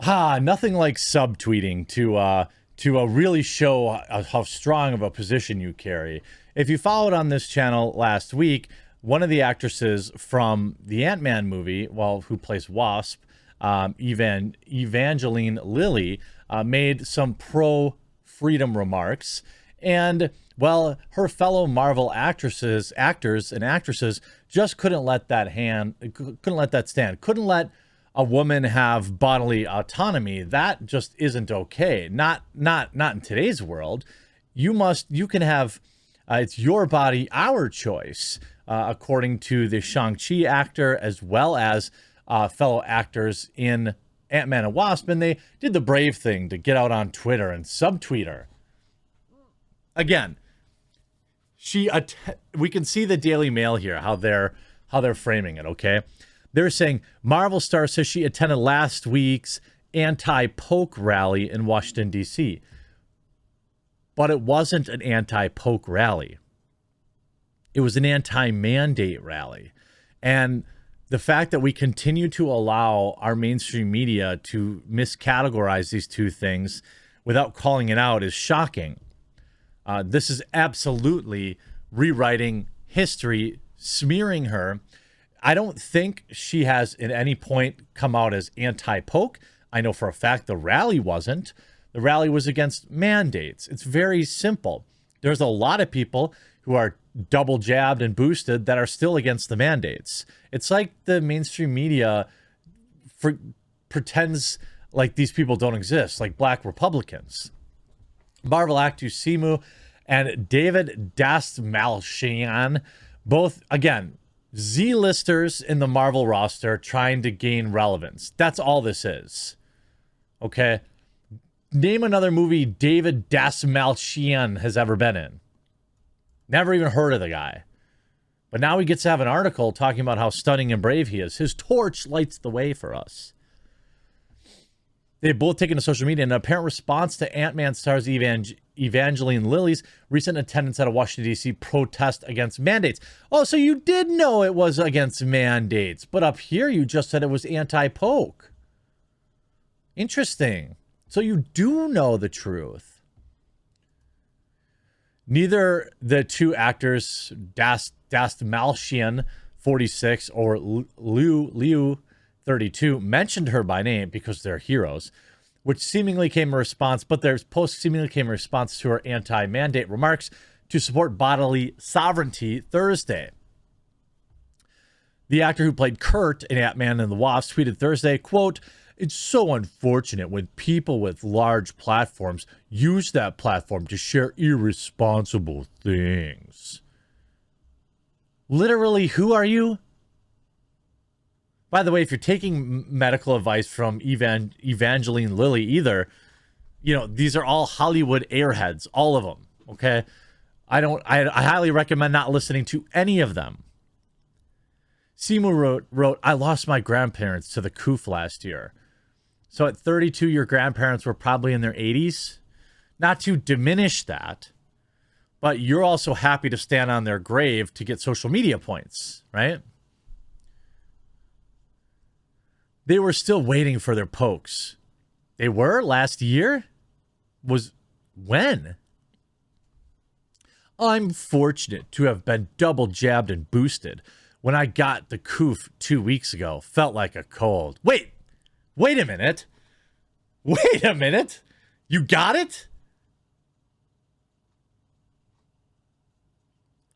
Nothing like subtweeting to really show how strong of a position you carry. If you followed on this channel last week, one of the actresses from the Ant-Man movie, who plays Wasp, Evangeline Lilly, made some pro-freedom remarks, and well, her fellow Marvel actors and actresses just couldn't let that stand. Couldn't let a woman have bodily autonomy. That just isn't okay. Not in today's world. You can have, it's your body, our choice, according to the Shang-Chi actor, as well as fellow actors in Ant-Man and Wasp. And they did the brave thing to get out on Twitter and subtweet her. Again, we can see the Daily Mail here, how they're framing it, okay? They're saying Marvel star says she attended last week's anti-poke rally in Washington, D.C. But it wasn't an anti-poke rally. It was an anti-mandate rally. And the fact that we continue to allow our mainstream media to miscategorize these two things without calling it out is shocking. This is absolutely rewriting history, smearing her. I don't think she has at any point come out as anti-poke. I know for a fact the rally wasn't. The rally was against mandates. It's very simple. There's a lot of people who are double jabbed and boosted that are still against the mandates. It's like the mainstream media pretends like these people don't exist, like black Republicans. Marvel actor Simu and David Dastmalchian, both, again, Z-listers in the Marvel roster trying to gain relevance. That's all this is. Okay? Name another movie David Dastmalchian has ever been in. Never even heard of the guy. But now he gets to have an article talking about how stunning and brave he is. His torch lights the way for us. They've both taken to social media in an apparent response to Ant-Man stars Evangeline Lilly's recent attendance at a Washington, D.C. protest against mandates. Oh, so you did know it was against mandates, but up here you just said it was anti-poke. Interesting. So you do know the truth. Neither the two actors, Dastmalchian, 46, or Liu, 32, mentioned her by name because they're heroes, which seemingly came a response, but their post seemingly came a response to her anti-mandate remarks to support bodily sovereignty Thursday. The actor who played Kurt in Ant-Man and the Wasp tweeted Thursday, quote, "It's so unfortunate when people with large platforms use that platform to share irresponsible things." Literally, who are you? By the way, if you're taking medical advice from Evangeline Lilly either, these are all Hollywood airheads, all of them, okay? I highly recommend not listening to any of them. Simu wrote, "I lost my grandparents to the COOF last year." So at 32, your grandparents were probably in their 80s. Not to diminish that, but you're also happy to stand on their grave to get social media points, right? They were still waiting for their pokes. They were last year? Was when? I'm fortunate to have been double jabbed and boosted. When I got the COOF 2 weeks ago, felt like a cold. Wait a minute. Wait a minute. You got it?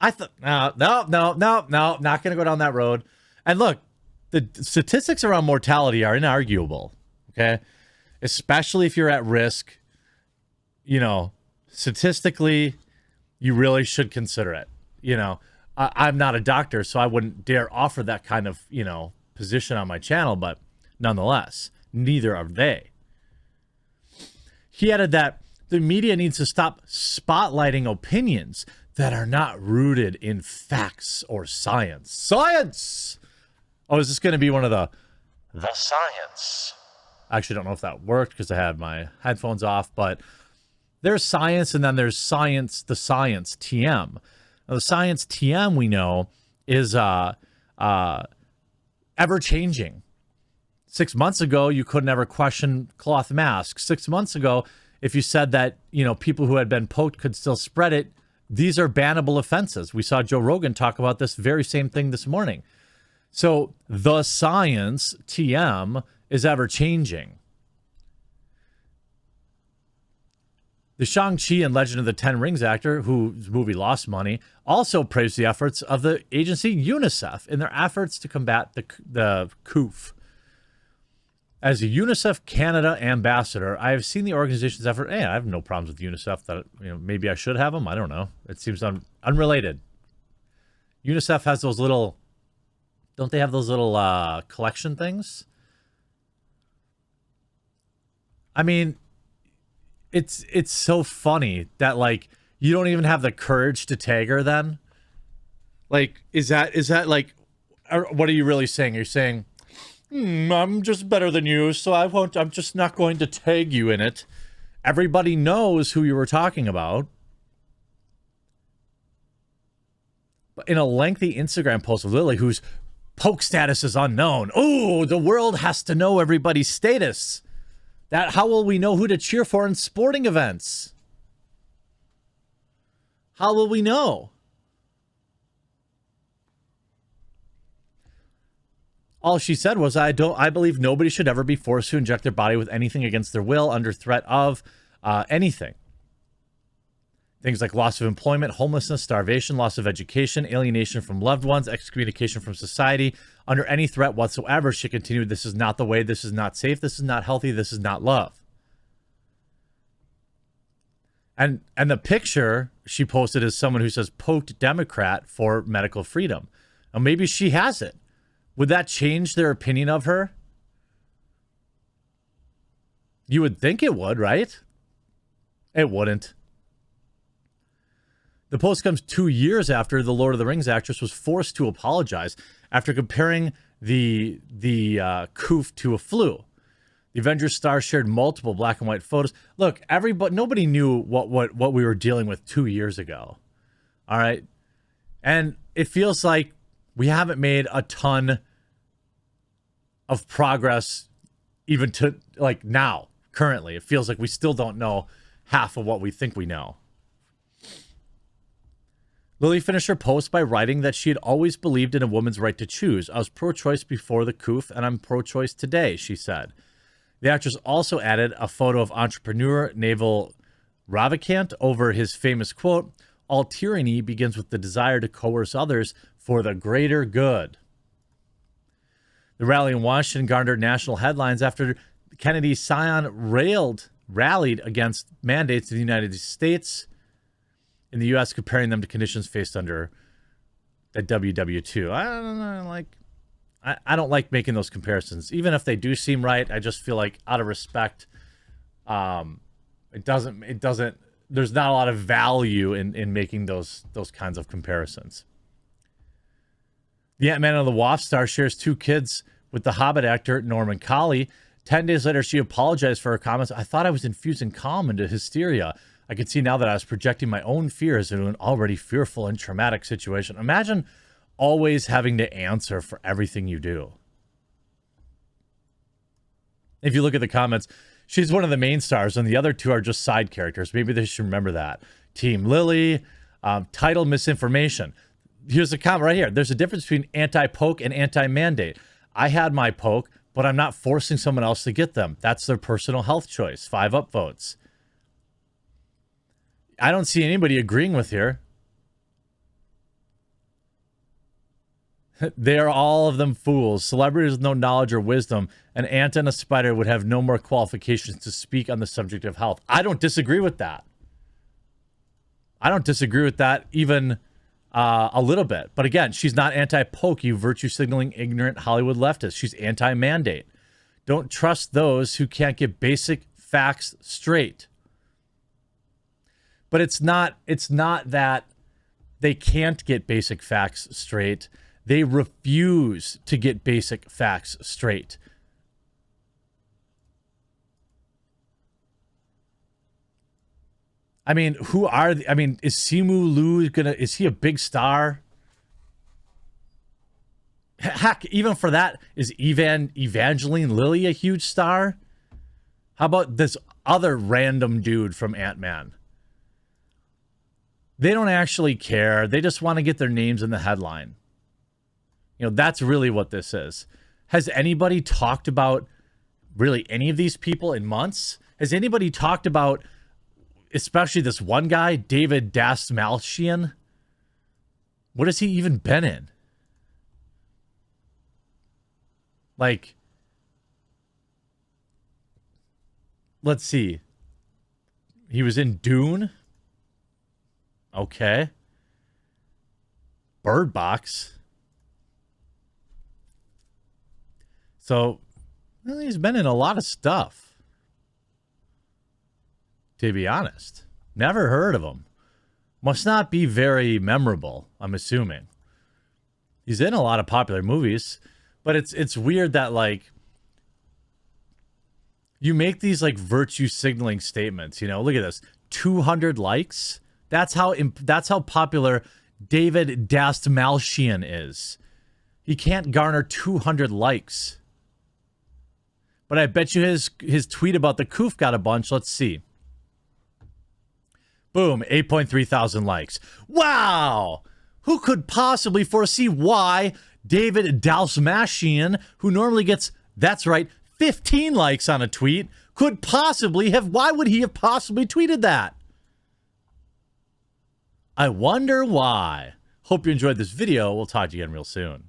I thought, no, not going to go down that road. And look, the statistics around mortality are inarguable, okay? Especially if you're at risk, statistically, you really should consider it. I'm not a doctor, so I wouldn't dare offer that kind of, position on my channel, but nonetheless, neither are they. He added that the media needs to stop spotlighting opinions that are not rooted in facts or science. Science! Oh, is this going to be one of the science? I actually don't know if that worked because I had my headphones off, but there's science and then there's science, the science TM. Now, the science TM we know is ever changing. 6 months ago, you couldn't ever question cloth masks. 6 months ago, if you said that, people who had been poked could still spread it, these are bannable offenses. We saw Joe Rogan talk about this very same thing this morning. So the science, TM, is ever changing. The Shang-Chi and Legend of the Ten Rings actor, whose movie lost money, also praised the efforts of the agency UNICEF in their efforts to combat the COOF. As a UNICEF Canada ambassador, I have seen the organization's effort. I have no problems with UNICEF. That maybe I should have them. I don't know. It seems unrelated. UNICEF has those little. Don't they have those little collection things? I mean, it's so funny that you don't even have the courage to tag her. Then, is that like, what are you really saying? You're saying, I'm just better than you, so I'm just not going to tag you in it. Everybody knows who you were talking about. But in a lengthy Instagram post of Lily, whose poke status is unknown. Oh, the world has to know everybody's status. How will we know who to cheer for in sporting events? How will we know? All she said was, I believe nobody should ever be forced to inject their body with anything against their will under threat of anything. Things like loss of employment, homelessness, starvation, loss of education, alienation from loved ones, excommunication from society, under any threat whatsoever. She continued, this is not the way, this is not safe, this is not healthy, this is not love. And the picture she posted is someone who says, poked Democrat for medical freedom. Now maybe she has it. Would that change their opinion of her? You would think it would, right? It wouldn't. The post comes 2 years after the Lord of the Rings actress was forced to apologize after comparing the COOF to a flu. The Avengers star shared multiple black and white photos. Look, nobody knew what we were dealing with 2 years ago. All right. And it feels like we haven't made a ton of progress even to now, currently. It feels like we still don't know half of what we think we know. Lily finished her post by writing that she had always believed in a woman's right to choose. I was pro-choice before the COOF, and I'm pro-choice today, she said. The actress also added a photo of entrepreneur Naval Ravikant over his famous quote, all tyranny begins with the desire to coerce others for the greater good. The rally in Washington garnered national headlines after Kennedy's scion rallied against mandates in the United States, in the U.S., comparing them to conditions faced under the WW2. I don't like making those comparisons. Even if they do seem right, I just feel like out of respect, it doesn't, there's not a lot of value in making those kinds of comparisons. The Ant-Man and the Wasp star shares 2 kids with the Hobbit actor Norman Colley. 10 days later, she apologized for her comments. I thought I was infusing calm into hysteria. I could see now that I was projecting my own fears into an already fearful and traumatic situation. Imagine always having to answer for everything you do. If you look at the comments, she's one of the main stars, and the other 2 are just side characters. Maybe they should remember that. Team Lily, title misinformation. Here's a comment right here. There's a difference between anti-poke and anti-mandate. I had my poke, but I'm not forcing someone else to get them. That's their personal health choice. 5 upvotes. I don't see anybody agreeing with here. They are all of them fools. Celebrities with no knowledge or wisdom. An ant and a spider would have no more qualifications to speak on the subject of health. I don't disagree with that. I don't disagree with that even a little bit. But again, she's not anti-poke, you virtue signaling ignorant Hollywood leftist. She's anti-mandate. Don't trust those who can't get basic facts straight. But it's not that they can't get basic facts straight. They refuse to get basic facts straight. I mean, is Simu Liu is he a big star? Heck, even for that, is Evangeline Lilly a huge star? How about this other random dude from Ant-Man? They don't actually care. They just want to get their names in the headline. You know, that's really what this is. Has anybody talked about really any of these people in months? Has anybody talked about, especially this one guy, David Dastmalchian? What has he even been in? Like, let's see. He was in Dune. Okay. Bird Box. So, well, he's been in a lot of stuff. To be honest. Never heard of him. Must not be very memorable, I'm assuming. He's in a lot of popular movies, but it's weird that, like, you make these, like, virtue signaling statements, you know? Look at this. 200 likes? That's how popular David Dastmalchian is. He can't garner 200 likes. But I bet you his tweet about the coof got a bunch. Let's see. Boom, 8.3 thousand likes. Wow! Who could possibly foresee why David Dastmalchian, who normally gets, that's right, 15 likes on a tweet, could possibly have, why would he have possibly tweeted that? I wonder why. Hope you enjoyed this video. We'll talk to you again real soon.